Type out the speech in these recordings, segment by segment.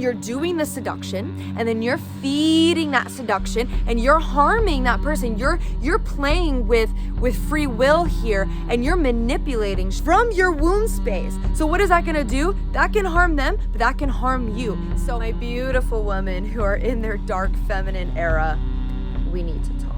You're doing the seduction, and then you're feeding that seduction, and you're harming that person. You're playing with free will here, and you're manipulating from your womb space. So what is that gonna do? That can harm them, but that can harm you. So my beautiful women who are in their dark feminine era, we need to talk.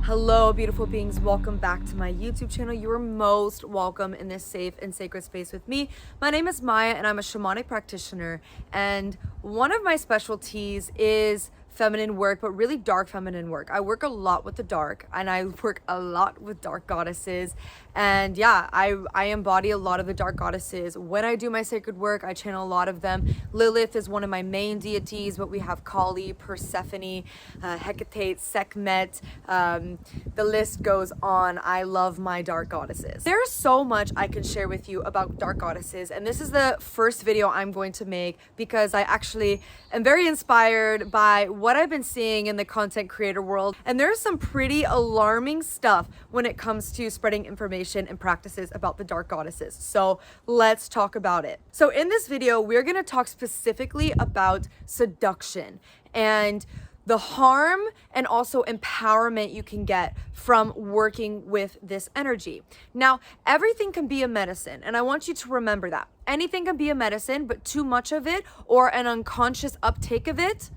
Hello, beautiful beings. Welcome back to my YouTube channel. You are most welcome in this safe and sacred space with me. My name is Maya, and I'm a shamanic practitioner. And one of my specialties is feminine work, but really dark feminine work. I work a lot with the dark, and I work a lot with dark goddesses. And yeah, I embody a lot of the dark goddesses. When I do my sacred work, I channel a lot of them. Lilith is one of my main deities, but we have Kali, Persephone, Hecate, Sekhmet. The list goes on. I love my dark goddesses. There's so much I can share with you about dark goddesses, and this is the first video I'm going to make because I actually am very inspired by what I've been seeing in the content creator world. And there's some pretty alarming stuff when it comes to spreading information and practices about the dark goddesses. So let's talk about it. So in this video, we're going to talk specifically about seduction and the harm and also empowerment you can get from working with this energy. Now, everything can be a medicine, and I want you to remember that. Anything can be a medicine, but too much of it or an unconscious uptake of it,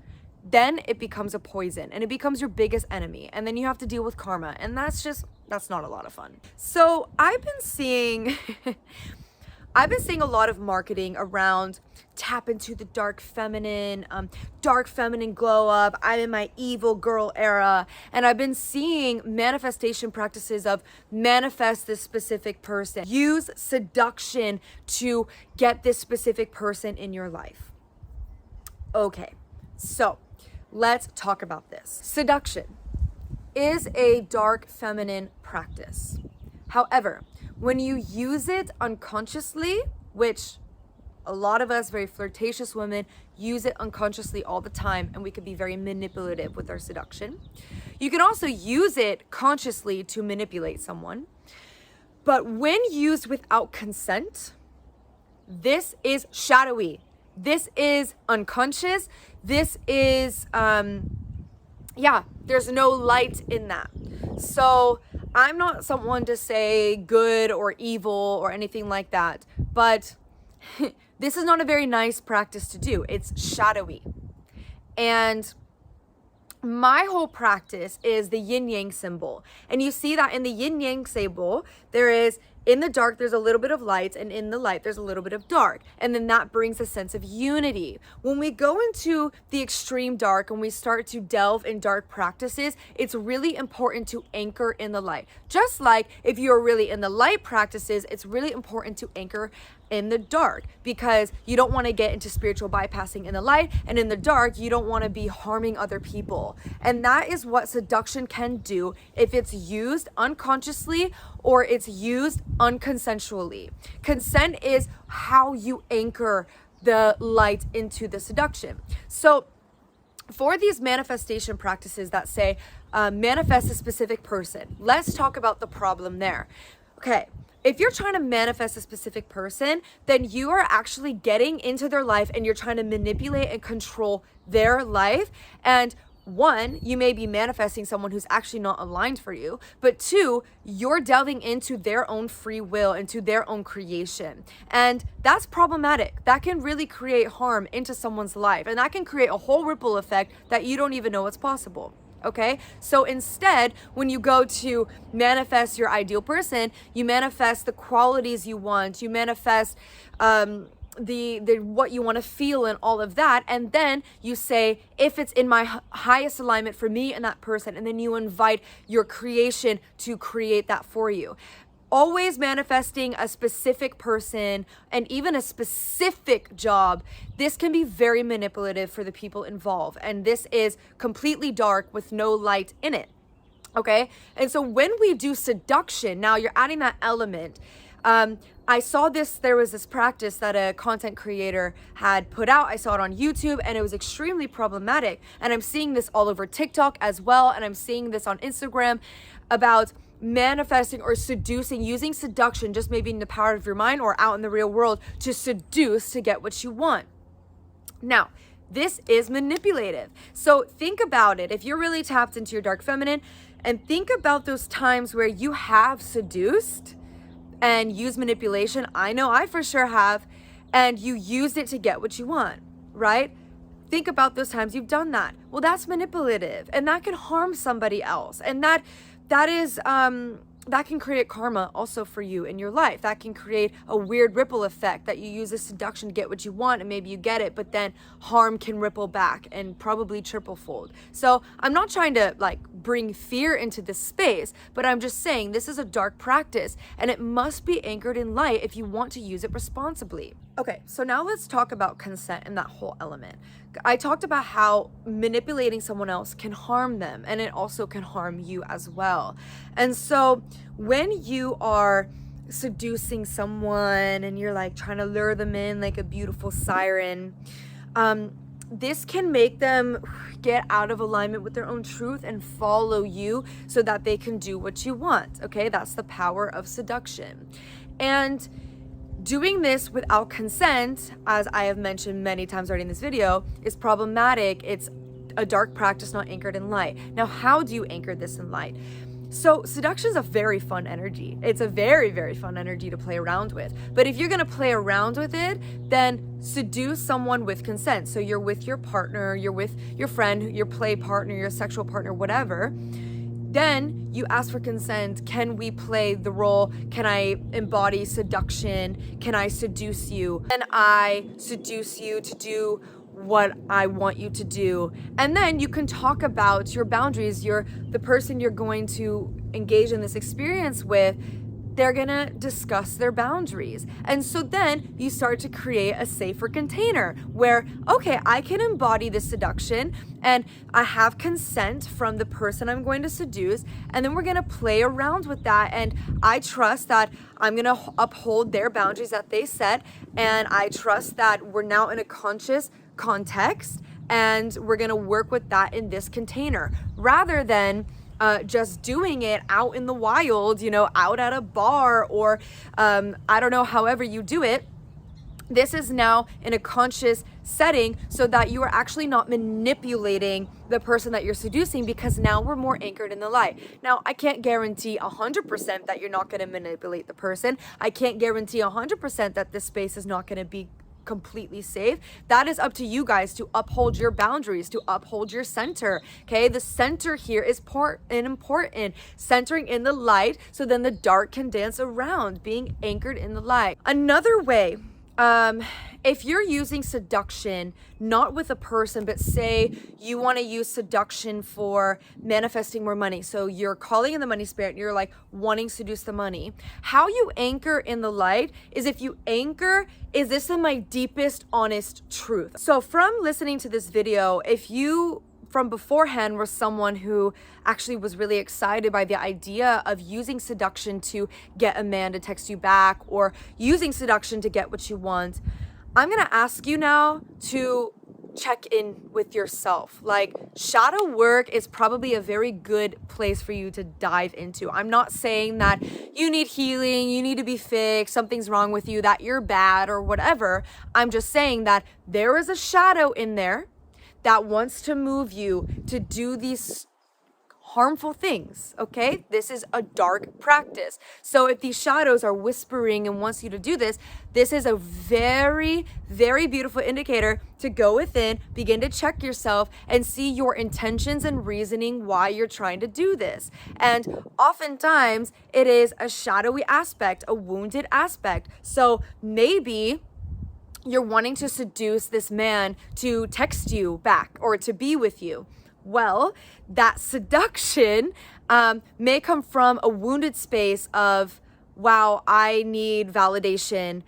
then it becomes a poison and it becomes your biggest enemy. And then you have to deal with karma, and that's not a lot of fun. So I've been seeing a lot of marketing around tap into the dark feminine glow up. I'm in my evil girl era. And I've been seeing manifestation practices of manifest this specific person. Use seduction to get this specific person in your life. Okay, so let's talk about this. Seduction is a dark feminine practice. However, when you use it unconsciously, which a lot of us very flirtatious women use it unconsciously all the time, and we can be very manipulative with our seduction. You can also use it consciously to manipulate someone. But when used without consent, this is shadowy. This is unconscious. This is, there's no light in that. So I'm not someone to say good or evil or anything like that, but this is not a very nice practice to do. It's shadowy. And my whole practice is the yin yang symbol. And you see that in the yin yang symbol, there is, in the dark, there's a little bit of light, and in the light, there's a little bit of dark. And then that brings a sense of unity. When we go into the extreme dark and we start to delve in dark practices, it's really important to anchor in the light. Just like if you're really in the light practices, it's really important to anchor in the dark, because you don't want to get into spiritual bypassing in the light, and in the dark you don't want to be harming other people. And that is what seduction can do if it's used unconsciously or it's used unconsensually. Consent is how you anchor the light into the seduction. So for these manifestation practices that say manifest a specific person, let's talk about the problem there. Okay, if you're trying to manifest a specific person, then you are actually getting into their life and you're trying to manipulate and control their life. And one, you may be manifesting someone who's actually not aligned for you, but two, you're delving into their own free will, into their own creation. And that's problematic. That can really create harm into someone's life, and that can create a whole ripple effect that you don't even know it's possible. Okay, so instead, when you go to manifest your ideal person, you manifest the qualities you want, you manifest the what you want to feel and all of that, and then you say, if it's in my highest alignment for me and that person, and then you invite your creation to create that for you. Always manifesting a specific person and even a specific job, this can be very manipulative for the people involved. And this is completely dark with no light in it. Okay? And so when we do seduction, now you're adding that element. I saw this, there was this practice that a content creator had put out. I saw it on YouTube and it was extremely problematic. And I'm seeing this all over TikTok as well. And I'm seeing this on Instagram about manifesting or seducing, using seduction, just maybe in the power of your mind or out in the real world, to seduce to get what you want. Now, this is manipulative. So think about it. If you're really tapped into your dark feminine, and think about those times where you have seduced and used manipulation. I know I for sure have. And you used it to get what you want, right? Think about those times you've done that. Well, that's manipulative, and that can harm somebody else. And that can create karma also for you in your life. That can create a weird ripple effect that you use a seduction to get what you want, and maybe you get it, but then harm can ripple back and probably triple fold. So I'm not trying to like bring fear into this space, but I'm just saying this is a dark practice, and it must be anchored in light if you want to use it responsibly. Okay, so now let's talk about consent and that whole element. I talked about how manipulating someone else can harm them, and it also can harm you as well. And so when you are seducing someone and you're like trying to lure them in like a beautiful siren, this can make them get out of alignment with their own truth and follow you so that they can do what you want. Okay, that's the power of seduction. And doing this without consent, as I have mentioned many times already in this video, is problematic. It's a dark practice not anchored in light. Now, how do you anchor this in light? So seduction is a very fun energy. It's a very, very fun energy to play around with. But if you're going to play around with it, then seduce someone with consent. So you're with your partner, you're with your friend, your play partner, your sexual partner, whatever. Then you ask for consent. Can we play the role? Can I embody seduction? Can I seduce you? Can I seduce you to do what I want you to do? And then you can talk about your boundaries. The person you're going to engage in this experience with, they're gonna discuss their boundaries. And so then you start to create a safer container where, okay, I can embody this seduction and I have consent from the person I'm going to seduce, and then we're gonna play around with that, and I trust that I'm gonna uphold their boundaries that they set, and I trust that we're now in a conscious context and we're gonna work with that in this container, rather than just doing it out in the wild, out at a bar, or I don't know, however you do it. This is now in a conscious setting so that you are actually not manipulating the person that you're seducing, because now we're more anchored in the light. Now, I can't guarantee 100% that you're not going to manipulate the person. I can't guarantee 100% that this space is not going to be completely safe. That is up to you guys to uphold your boundaries, to uphold your center. Okay, the center here is important. Centering in the light, so then the dark can dance around, being anchored in the light. Another way, if you're using seduction, not with a person, but say you want to use seduction for manifesting more money. So you're calling in the money spirit, and you're like wanting to seduce the money. How you anchor in the light is if you anchor, is this in my deepest, honest truth? So from listening to this video, if you from beforehand were someone who actually was really excited by the idea of using seduction to get a man to text you back, or using seduction to get what you want, I'm gonna ask you now to check in with yourself. Like, shadow work is probably a very good place for you to dive into. I'm not saying that you need healing, you need to be fixed, something's wrong with you, that you're bad or whatever. I'm just saying that there is a shadow in there that wants to move you to do these harmful things, okay? This is a dark practice. So if these shadows are whispering and wants you to do this, this is a very, very beautiful indicator to go within, begin to check yourself, and see your intentions and reasoning why you're trying to do this. And oftentimes it is a shadowy aspect, a wounded aspect. So maybe you're wanting to seduce this man to text you back or to be with you. Well, that seduction may come from a wounded space of, wow, I need validation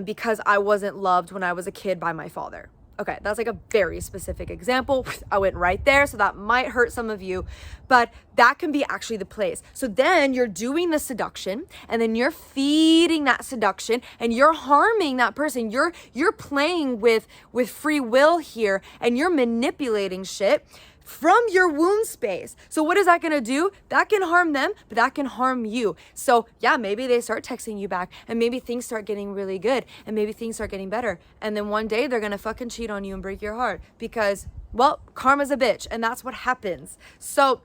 because I wasn't loved when I was a kid by my father. Okay, that's like a very specific example. I went right there, so that might hurt some of you, but that can be actually the place. So then you're doing the seduction, and then you're feeding that seduction, and you're harming that person. You're playing with free will here, and you're manipulating shit from your wound space. So what is that going to do? That can harm them, but that can harm you. So yeah, maybe they start texting you back, and maybe things start getting really good, and maybe things start getting better. And then one day they're going to fucking cheat on you and break your heart because, well, karma's a bitch, and that's what happens. So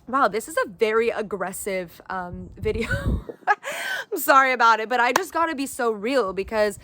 wow, this is a very aggressive video. I'm sorry about it, but I just got to be so real because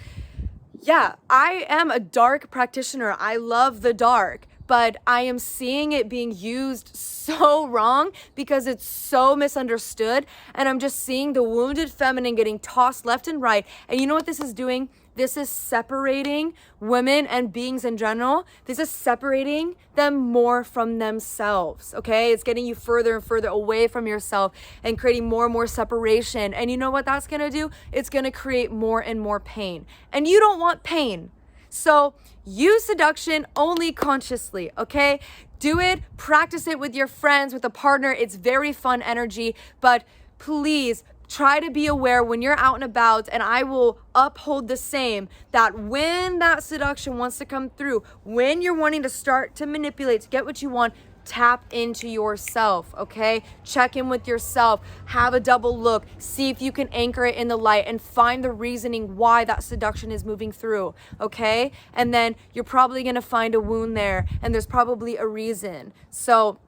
yeah, I am a dark practitioner. I love the dark, but I am seeing it being used so wrong because it's so misunderstood. And I'm just seeing the wounded feminine getting tossed left and right. And you know what this is doing? This is separating women and beings in general. This is separating them more from themselves, okay? It's getting you further and further away from yourself and creating more and more separation. And you know what that's gonna do? It's gonna create more and more pain. And you don't want pain. So use seduction only consciously, okay? Do it, practice it with your friends, with a partner. It's very fun energy, but please try to be aware when you're out and about, and I will uphold the same, that when that seduction wants to come through, when you're wanting to start to manipulate, to get what you want, tap into yourself, okay? Check in with yourself, have a double look, see if you can anchor it in the light and find the reasoning why that seduction is moving through, okay? And then you're probably gonna find a wound there, and there's probably a reason. So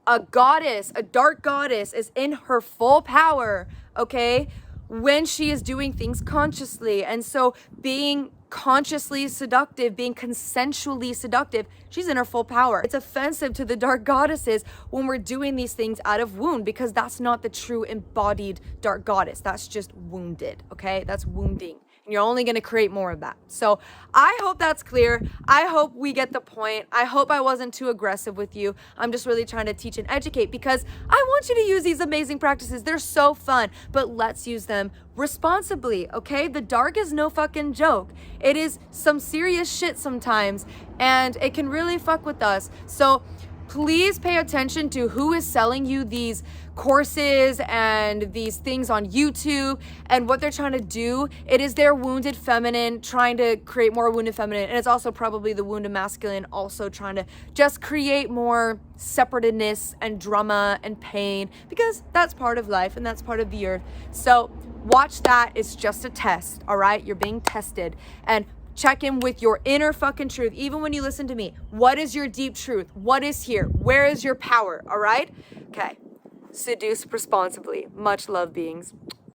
a goddess, a dark goddess is in her full power, okay, when she is doing things consciously. And so being consciously seductive, being consensually seductive, she's in her full power. It's offensive to the dark goddesses when we're doing these things out of wound, because that's not the true embodied dark goddess. That's just wounded, okay? That's wounding. And you're only going to create more of that. So I hope that's clear. I hope we get the point. I hope I wasn't too aggressive with you. I'm just really trying to teach and educate because I want you to use these amazing practices. They're so fun, but let's use them responsibly, okay? The dark is no fucking joke. It is some serious shit sometimes, and it can really fuck with us. So please pay attention to who is selling you these courses and these things on YouTube and what they're trying to do. It is their wounded feminine trying to create more wounded feminine. And it's also probably the wounded masculine also trying to just create more separatedness and drama and pain, because that's part of life and that's part of the earth. So watch that. It's just a test, all right? You're being tested. And check in with your inner fucking truth. Even when you listen to me, what is your deep truth? What is here? Where is your power? All right? Okay. Seduce responsibly. Much love, beings.